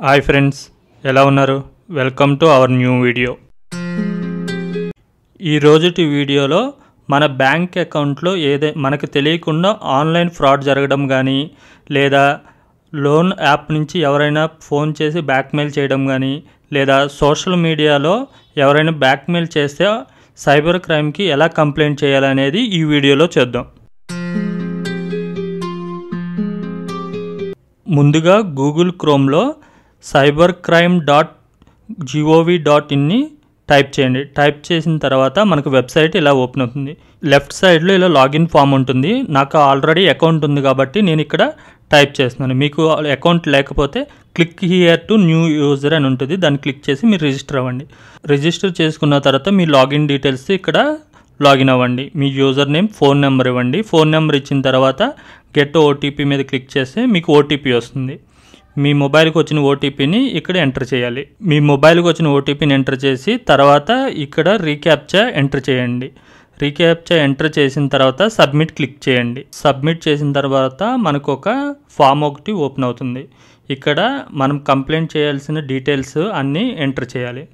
Hi friends, ఎలా ఉన్నారు? Welcome to our new video. ఈ రోజుటి వీడియోలో మన బ్యాంక్ అకౌంట్లో మనకు తెలియకుండా ఆన్లైన్ ఫ్రాడ్ జరగడం కానీ, లేదా లోన్ యాప్ నుంచి ఎవరైనా ఫోన్ చేసి బ్లాక్మెయిల్ చేయడం కానీ, లేదా సోషల్ మీడియాలో ఎవరైనా బ్లాక్మెయిల్ చేస్తే సైబర్ క్రైమ్కి ఎలా కంప్లైంట్ చేయాలనేది ఈ వీడియోలో చేద్దాం. ముందుగా గూగుల్ క్రోమ్లో cybercrime.gov.in టైప్ చేయండి. టైప్ చేసిన తర్వాత మనకు వెబ్సైట్ ఇలా ఓపెన్ అవుతుంది. లెఫ్ట్ సైడ్లో ఇలా లాగిన్ ఫామ్ ఉంటుంది. నాకు ఆల్రెడీ అకౌంట్ ఉంది కాబట్టి నేను ఇక్కడ టైప్ చేస్తున్నాను. మీకు అకౌంట్ లేకపోతే click here to new user అని ఉంటుంది. దాన్ని క్లిక్ చేసి మీరు రిజిస్టర్ అవ్వండి. రిజిస్టర్ చేసుకున్న తర్వాత మీ లాగిన్ డీటెయిల్స్ ఇక్కడ లాగిన్ అవ్వండి. మీ యూజర్ నేమ్, ఫోన్ నెంబర్ ఇవ్వండి. ఫోన్ నెంబర్ ఇచ్చిన తర్వాత గెట్ ఓటీపీ మీద క్లిక్ చేస్తే మీకు ఓటీపీ వస్తుంది. మీ మొబైల్కి వచ్చిన ఓటీపీని ఇక్కడ ఎంటర్ చేయాలి. మీ మొబైల్కి వచ్చిన ఓటీపీని ఎంటర్ చేసి తర్వాత ఇక్కడ రీక్యాప్చా ఎంటర్ చేయండి. రీక్యాప్చా ఎంటర్ చేసిన తర్వాత సబ్మిట్ క్లిక్ చేయండి. సబ్మిట్ చేసిన తర్వాత మనకు ఒక ఫామ్ ఒకటి ఓపెన్ అవుతుంది. ఇక్కడ మనం కంప్లైంట్ చేయాల్సిన డీటెయిల్స్ అన్నీ ఎంటర్ చేయాలి.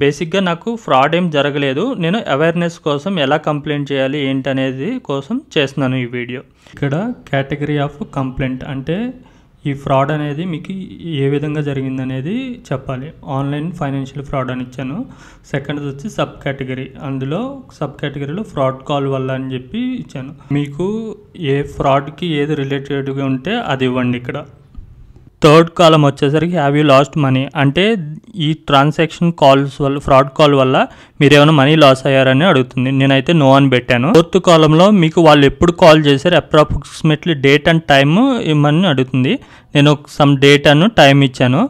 బేసిక్గా నాకు ఫ్రాడ్ ఏం జరగలేదు. నేను అవేర్నెస్ కోసం ఎలా కంప్లైంట్ చేయాలి ఏంటనేది కోసం చేస్తున్నాను ఈ వీడియో. ఇక్కడ కేటగిరీ ఆఫ్ కంప్లైంట్ అంటే ఈ ఫ్రాడ్ అనేది మీకు ఏ విధంగా జరిగిందనేది చెప్పాలి. ఆన్లైన్ ఫైనాన్షియల్ ఫ్రాడ్ అని ఇచ్చాను. సెకండ్ వచ్చి సబ్ కేటగిరీ. అందులో సబ్ కేటగిరీలో ఫ్రాడ్ కాల్ వల్ల అని చెప్పి ఇచ్చాను. మీకు ఏ ఫ్రాడ్కి ఏది రిలేటెడ్గా ఉంటే అది ఇవ్వండి. ఇక్కడ థర్డ్ కాలం వచ్చేసరికి హ్యావ్ యూ లాస్ట్ మనీ అంటే ఈ ట్రాన్సాక్షన్ కాల్స్ వల్ల, ఫ్రాడ్ కాల్ వల్ల మీరు ఏమైనా మనీ లాస్ అయ్యారని అడుగుతుంది. నేనైతే నో అని పెట్టాను. ఫోర్త్ కాలంలో మీకు వాళ్ళు ఎప్పుడు కాల్ చేశారు, అప్రాక్సిమేట్లీ డేట్ అండ్ టైమ్ ఇమ్మని అడుగుతుంది. నేను సమ్ డేట్ అను టైం ఇచ్చాను.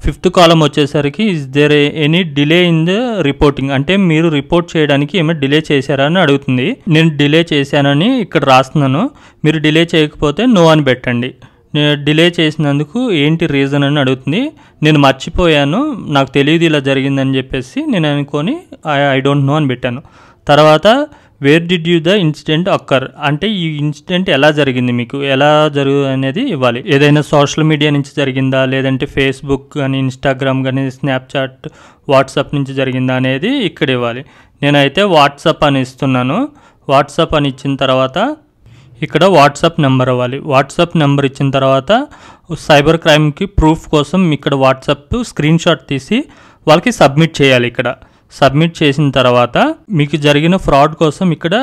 ఫిఫ్త్ కాలం వచ్చేసరికి is there any delay in the reporting అంటే మీరు రిపోర్ట్ చేయడానికి ఏమైనా డిలే చేశారా అని అడుగుతుంది. నేను డిలే చేశానని ఇక్కడ రాస్తున్నాను. మీరు డిలే చేయకపోతే నో అని పెట్టండి. నేను డిలే చేసినందుకు ఏంటి రీజన్ అని అడుగుతుంది. నేను మర్చిపోయాను, నాకు తెలియదు ఇలా జరిగిందని చెప్పేసి నేను అనుకొని ఐ డోంట్ నో అని పెట్టాను. తర్వాత where did you the incident occur అంటే ఈ ఇన్సిడెంట్ ఎలా జరిగింది, మీకు ఎలా అనేది ఇవ్వాలి. ఏదైనా సోషల్ మీడియా నుంచి జరిగిందా, లేదంటే ఫేస్బుక్ కానీ, ఇన్స్టాగ్రామ్ కానీ, స్నాప్చాట్, వాట్సాప్ నుంచి జరిగిందా అనేది ఇక్కడ ఇవ్వాలి. నేనైతే వాట్సాప్ అని ఇస్తున్నాను. వాట్సాప్ అని ఇచ్చిన తర్వాత ఇక్కడ వాట్సాప్ నెంబర్ ఇవ్వాలి. వాట్సాప్ నెంబర్ ఇచ్చిన తర్వాత సైబర్ క్రైమ్కి ప్రూఫ్ కోసం ఇక్కడ వాట్సాప్ స్క్రీన్ షాట్ తీసి వాళ్ళకి సబ్మిట్ చేయాలి. ఇక్కడ సబ్మిట్ చేసిన తర్వాత మీకు జరిగిన ఫ్రాడ్ కోసం ఇక్కడ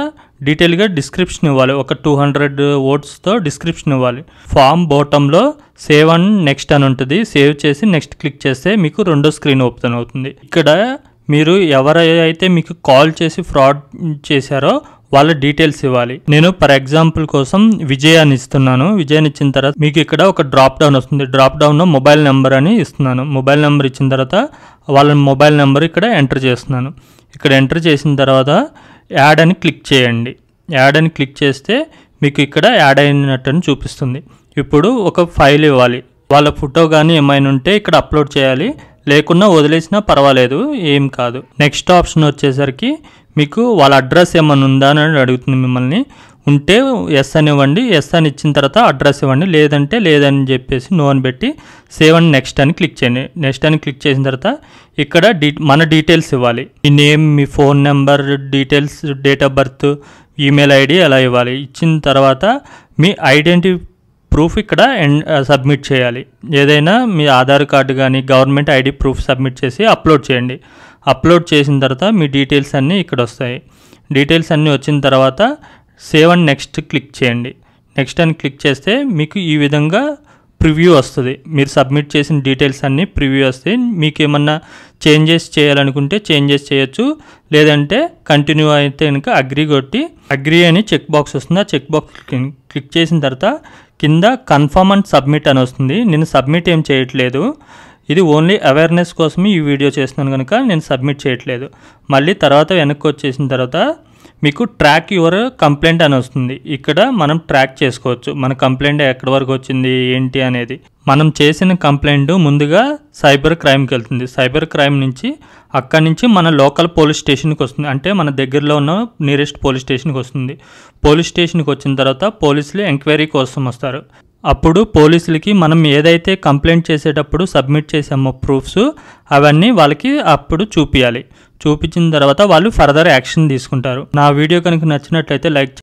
డీటెయిల్గా డిస్క్రిప్షన్ ఇవ్వాలి. ఒక 200 వర్డ్స్తో డిస్క్రిప్షన్ ఇవ్వాలి. ఫామ్ బాటంలో సేవ్ అండ్ నెక్స్ట్ అని ఉంటుంది. సేవ్ చేసి నెక్స్ట్ క్లిక్ చేస్తే మీకు రెండో స్క్రీన్ ఓపెన్ అవుతుంది. ఇక్కడ మీరు ఎవరైతే మీకు కాల్ చేసి ఫ్రాడ్ చేశారో వాళ్ళ డీటెయిల్స్ ఇవ్వాలి. నేను ఫర్ ఎగ్జాంపుల్ కోసం విజయ్ అని ఇస్తున్నాను. విజయ్ అని ఇచ్చిన తర్వాత మీకు ఇక్కడ ఒక డ్రాప్ డౌన్ వస్తుంది. డ్రాప్ డౌన్లో మొబైల్ నెంబర్ అని ఇస్తున్నాను. మొబైల్ నెంబర్ ఇచ్చిన తర్వాత వాళ్ళ మొబైల్ నెంబర్ ఇక్కడ ఎంటర్ చేస్తున్నాను. ఇక్కడ ఎంటర్ చేసిన తర్వాత యాడ్ అని క్లిక్ చేయండి. యాడ్ అని క్లిక్ చేస్తే మీకు ఇక్కడ యాడ్ అయినట్టు చూపిస్తుంది. ఇప్పుడు ఒక ఫైల్ ఇవ్వాలి. వాళ్ళ ఫోటో కానీ ఏమైనా ఉంటే ఇక్కడ అప్లోడ్ చేయాలి. లేకున్నా వదిలేసినా పర్వాలేదు, ఏం కాదు. నెక్స్ట్ ఆప్షన్ వచ్చేసరికి మీకు వాళ్ళ అడ్రస్ ఏమైనా ఉందా అని అడుగుతుంది మిమ్మల్ని. ఉంటే ఎస్ అని ఇవ్వండి. ఎస్ అని ఇచ్చిన తర్వాత అడ్రస్ ఇవ్వండి. లేదంటే లేదని చెప్పేసి నో అని పెట్టి సేవ్ అండ్ నెక్స్ట్ అని క్లిక్ చేయండి. నెక్స్ట్ అని క్లిక్ చేసిన తర్వాత ఇక్కడ మన డీటెయిల్స్ ఇవ్వాలి. మీ నేమ్, మీ phone number details, date of birth, email ID అలా ఇవ్వాలి. ఇచ్చిన తర్వాత మీ ఐడెంటిటీ ప్రూఫ్ ఇక్కడ సబ్మిట్ చేయాలి. ఏదైనా మీ ఆధార్ కార్డు కానీ, గవర్నమెంట్ ఐడి ప్రూఫ్ సబ్మిట్ చేసి అప్లోడ్ చేయండి. అప్లోడ్ చేసిన తర్వాత మీ డీటెయిల్స్ అన్నీ ఇక్కడ వస్తాయి. డీటెయిల్స్ అన్నీ వచ్చిన తర్వాత సేవ్ అండ్ నెక్స్ట్ క్లిక్ చేయండి. నెక్స్ట్ అని క్లిక్ చేస్తే మీకు ఈ విధంగా ప్రివ్యూ వస్తుంది. మీరు సబ్మిట్ చేసిన డీటెయిల్స్ అన్నీ ప్రివ్యూ వస్తాయి. మీకు ఏమన్నా చేంజెస్ చేయాలనుకుంటే చేంజెస్ చేయొచ్చు. లేదంటే కంటిన్యూ అయితే కనుక అగ్రీ కొట్టి అగ్రీ అని చెక్ బాక్స్ వస్తుంది. ఆ చెక్ బాక్స్ క్లిక్ చేసిన తర్వాత కింద కన్ఫర్మ్ అండ్ సబ్మిట్ అని వస్తుంది. నేను సబ్మిట్ ఏం చేయట్లేదు. ఇది ఓన్లీ అవేర్నెస్ కోసమే ఈ వీడియో చేస్తున్నాను కనుక నేను సబ్మిట్ చేయట్లేదు. మళ్ళీ తర్వాత వెనక్కి వచ్చేసిన తర్వాత మీకు ట్రాక్ యువర్ కంప్లైంట్ అని వస్తుంది. ఇక్కడ మనం ట్రాక్ చేసుకోవచ్చు మన కంప్లైంట్ ఎక్కడి వరకు వచ్చింది ఏంటి అనేది. మనం చేసిన కంప్లైంట్ ముందుగా సైబర్ క్రైమ్కి వెళ్తుంది. సైబర్ క్రైమ్ నుంచి అక్కడి నుంచి మన లోకల్ పోలీస్ స్టేషన్కి వస్తుంది. అంటే మన దగ్గరలో ఉన్న నియరెస్ట్ పోలీస్ స్టేషన్కి వస్తుంది. పోలీస్ స్టేషన్కి వచ్చిన తర్వాత పోలీసులు ఎంక్వైరీ కోసం వస్తారు. అప్పుడు పోలీసులకి మనం ఏదైతే కంప్లైంట్ చేసేటప్పుడు సబ్మిట్ చేసామో ప్రూఫ్స్ అవన్నీ వాళ్ళకి అప్పుడు చూపించాలి. చూపించిన తర్వాత వాళ్ళు ఫర్దర్ యాక్షన్ తీసుకుంటారు. నా వీడియో కనుక నచ్చినట్లయితే లైక్